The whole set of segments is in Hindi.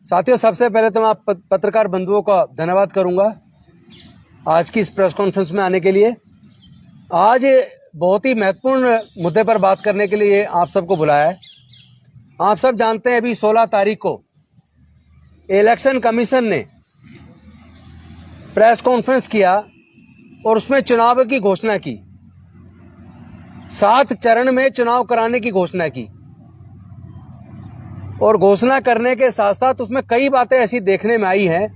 साथियों, सबसे पहले तो मैं आप पत्रकार बंधुओं का धन्यवाद करूंगा आज की इस प्रेस कॉन्फ्रेंस में आने के लिए। आज बहुत ही महत्वपूर्ण मुद्दे पर बात करने के लिए आप सबको बुलाया है। आप सब जानते हैं अभी 16 तारीख को इलेक्शन कमीशन ने प्रेस कॉन्फ्रेंस किया और उसमें चुनाव की घोषणा की। 7 चरण में चुनाव कराने की घोषणा की और घोषणा करने के साथ साथ उसमें कई बातें ऐसी देखने में आई हैं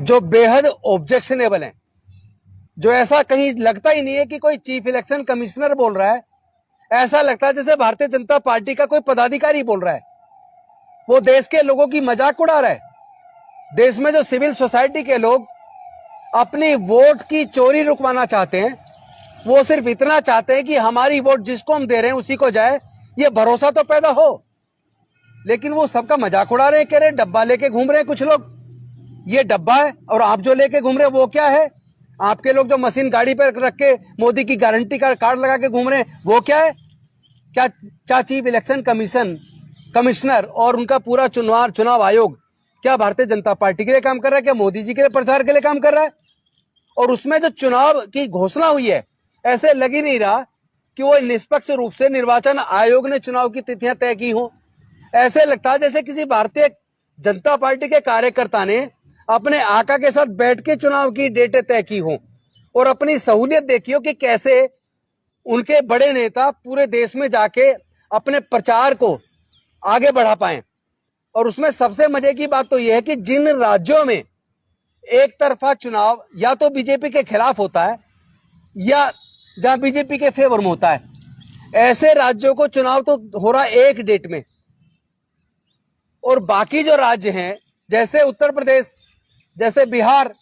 जो बेहद ऑब्जेक्शनेबल हैं, जो ऐसा कहीं लगता ही नहीं है कि कोई चीफ इलेक्शन कमिश्नर बोल रहा है। ऐसा लगता है जैसे भारतीय जनता पार्टी का कोई पदाधिकारी बोल रहा है। वो देश के लोगों की मजाक उड़ा रहा है। देश में जो सिविल सोसाइटी के लोग अपनी वोट की चोरी रुकवाना चाहते हैं, वो सिर्फ इतना चाहते हैं कि हमारी वोट जिसको हम दे रहे हैं उसी को जाए, ये भरोसा तो पैदा हो। लेकिन वो सबका मजाक उड़ा रहे हैं, कह रहे डब्बा लेके घूम रहे हैं कुछ लोग। ये डब्बा है और आप जो लेके घूम रहे हैं वो क्या है? आपके लोग जो मशीन गाड़ी पर रख के मोदी की गारंटी का कार्ड लगा के घूम रहे हैं वो क्या है? क्या चीफ इलेक्शन कमिश्नर और उनका पूरा चुनाव आयोग क्या भारतीय जनता पार्टी के लिए काम कर रहा है? क्या मोदी जी के लिए प्रचार के लिए काम कर रहा है? और उसमें जो चुनाव की घोषणा हुई है, ऐसे लग ही नहीं रहा कि वो निष्पक्ष रूप से निर्वाचन आयोग ने चुनाव की तिथियां तय की हो। ऐसे लगता है जैसे किसी भारतीय जनता पार्टी के कार्यकर्ता ने अपने आका के साथ बैठ के चुनाव की डेटें तय की हो और अपनी सहूलियत देखी हो कि कैसे उनके बड़े नेता पूरे देश में जाके अपने प्रचार को आगे बढ़ा पाए। और उसमें सबसे मजे की बात तो यह है कि जिन राज्यों में एक तरफा चुनाव या तो बीजेपी के खिलाफ होता है या जहां बीजेपी के फेवर में होता है, ऐसे राज्यों को चुनाव तो हो रहा है एक डेट में। और बाकी जो राज्य हैं जैसे उत्तर प्रदेश, जैसे बिहार,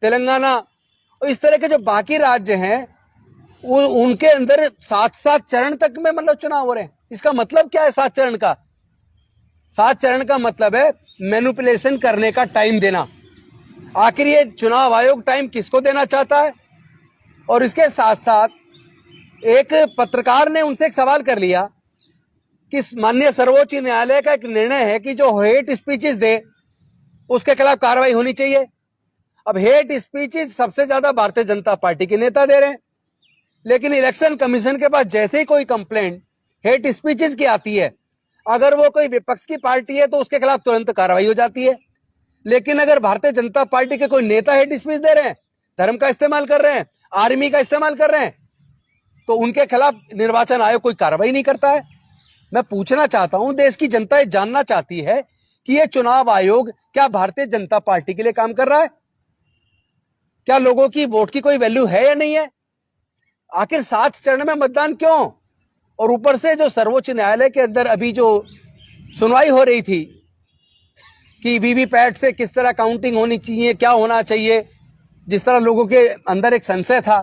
तेलंगाना, इस तरह के जो बाकी राज्य हैं उनके अंदर 7 चरण तक में मतलब चुनाव हो रहे हैं। इसका मतलब क्या है 7 चरण का? 7 चरण का मतलब है मैनिपुलेशन करने का टाइम देना। आखिर ये चुनाव आयोग टाइम किसको देना चाहता है? और इसके साथ साथ एक पत्रकार ने उनसे एक सवाल कर लिया कि माननीय सर्वोच्च न्यायालय का एक निर्णय है कि जो हेट स्पीचेस दे उसके खिलाफ कार्रवाई होनी चाहिए। अब हेट स्पीचेस सबसे ज्यादा भारतीय जनता पार्टी के नेता दे रहे हैं, लेकिन इलेक्शन कमीशन के पास जैसे ही कोई कंप्लेंट हेट स्पीचेस की आती है, अगर वो कोई विपक्ष की पार्टी है तो उसके खिलाफ तुरंत कार्रवाई हो जाती है। लेकिन अगर भारतीय जनता पार्टी के कोई नेता हेट स्पीच दे रहे हैं, धर्म का इस्तेमाल कर रहे हैं, आर्मी का इस्तेमाल कर रहे हैं, तो उनके खिलाफ निर्वाचन आयोग कोई कार्रवाई नहीं करता है। मैं पूछना चाहता हूं, देश की जनता ये जानना चाहती है कि ये चुनाव आयोग क्या भारतीय जनता पार्टी के लिए काम कर रहा है? क्या लोगों की वोट की कोई वैल्यू है या नहीं है? आखिर 7 चरण में मतदान क्यों? और ऊपर से जो सर्वोच्च न्यायालय के अंदर अभी जो सुनवाई हो रही थी कि वीवीपैट से किस तरह काउंटिंग होनी चाहिए, क्या होना चाहिए, जिस तरह लोगों के अंदर एक संशय था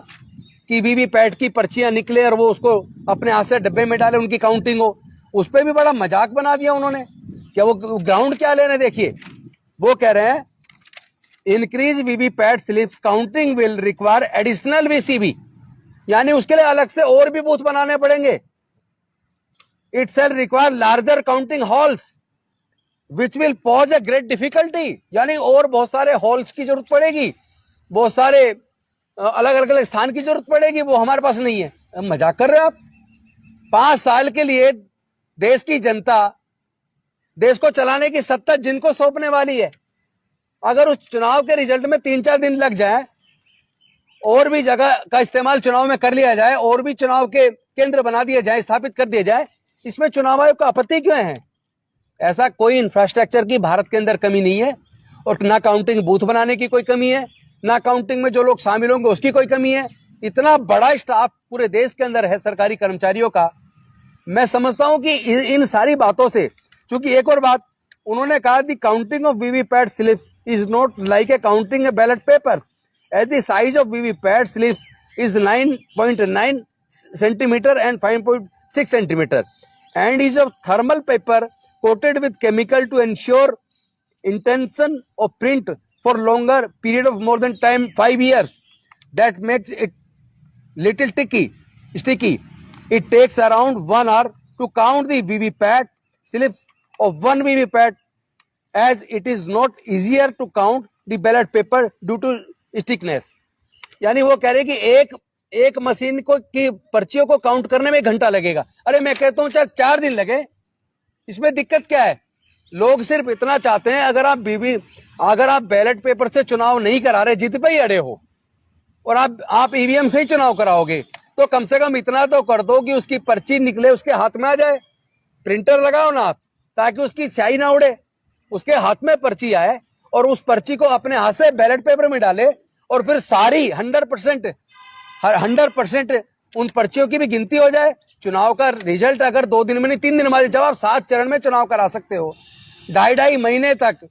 कि वीवीपैट की पर्चियां निकले और वो उसको अपने हाथ से डब्बे में डाले, उनकी काउंटिंग हो, उस पर भी बड़ा मजाक बना दिया उन्होंने। क्या वो ग्राउंड क्या ले रहे हैं? देखिए, वो कह रहे हैं increase VVPAT slips counting will require additional VCB, यानी उसके लिए अलग से और भी बूथ बनाने पड़ेंगे। It shall require larger counting halls which will pause a great difficulty, यानी और बहुत सारे हॉल्स की जरूरत पड़ेगी, बहुत सारे अलग अलग स्थान की जरूरत पड़ेगी, वो हमारे पास नहीं है। मजाक कर रहे हैं आप? 5 साल के लिए देश की जनता, देश को चलाने की सत्ता जिनको सौंपने वाली है, अगर उस चुनाव के रिजल्ट में 3-4 दिन लग जाए, और भी जगह का इस्तेमाल चुनाव में कर लिया जाए, और भी चुनाव के केंद्र बना दिए जाए, स्थापित कर दिए जाए, इसमें चुनाव आयोग का आपत्ति क्यों है? ऐसा कोई इंफ्रास्ट्रक्चर की भारत के अंदर कमी नहीं है, और ना काउंटिंग बूथ बनाने की कोई कमी है, ना काउंटिंग में जो लोग शामिल होंगे उसकी कोई कमी है। इतना बड़ा स्टाफ पूरे देश के अंदर है सरकारी कर्मचारियों का। मैं समझता हूं कि इन सारी बातों से, चूंकि एक और बात उन्होंने कहा, the counting of VVPAT slips is not like a counting a ballot papers as the size of VVPAT slips is 9.9 centimetre and 5.6 centimetre and is of thermal paper coated with chemical to ensure intention of print for longer period of more than 5 years. That makes it little sticky. It takes around 1 hour to count the VVPAT slips of one VVPAT as it is not easier to count the ballot paper due to stickiness। यानी वो कह रहे कि एक मशीन को की पर्चियों को काउंट करने में 1 घंटा लगेगा। अरे मैं कहता हूं चाहे 4 दिन लगे, इसमें दिक्कत क्या है? लोग सिर्फ इतना चाहते हैं, अगर आप बैलेट पेपर से चुनाव नहीं करा रहे, जिद पे ही अड़े हो और आप ईवीएम से ही चुनाव कराओगे, तो कम से कम इतना तो कर दो कि उसकी पर्ची निकले, उसके हाथ में आ जाए। प्रिंटर लगाओ ना आप, ताकि उसकी स्याही ना उड़े, उसके हाथ में पर्ची आए और उस पर्ची को अपने हाथ से बैलेट पेपर में डाले और फिर सारी 100% उन पर्चियों की भी गिनती हो जाए। चुनाव का रिजल्ट अगर 2 दिन में नहीं 3 दिन में, जब आप 7 चरण में चुनाव करा सकते हो, 2.5 महीने तक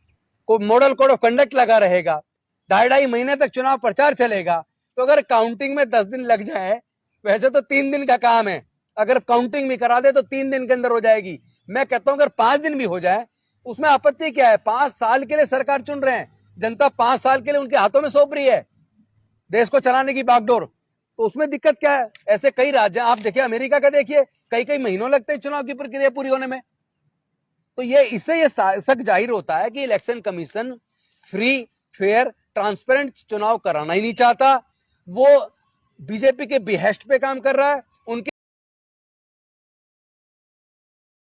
को मॉडल कोड ऑफ कंडक्ट लगा रहेगा, 2.5 महीने तक चुनाव प्रचार चलेगा, तो अगर काउंटिंग में 10 दिन लग जाए, वैसे तो 3 दिन का काम है, अगर काउंटिंग भी करा दे तो 3 दिन के अंदर हो जाएगी। मैं कहता हूं अगर 5 दिन भी हो जाए, उसमें आपत्ति क्या है? 5 साल के लिए सरकार चुन रहे हैं, जनता 5 साल के लिए उनके हाथों में सौंप रही है देश को चलाने की बागडोर, तो उसमें दिक्कत क्या है? ऐसे कई राज्य आप देखिए, अमेरिका का देखिए, कई महीनों लगते हैं चुनाव की प्रक्रिया पूरी होने में। तो इससे ये शक जाहिर होता है कि election commission free, fair, transparent चुनाव कराना ही नहीं चाहता। वो बीजेपी के बिहेस्ट पे काम कर रहा है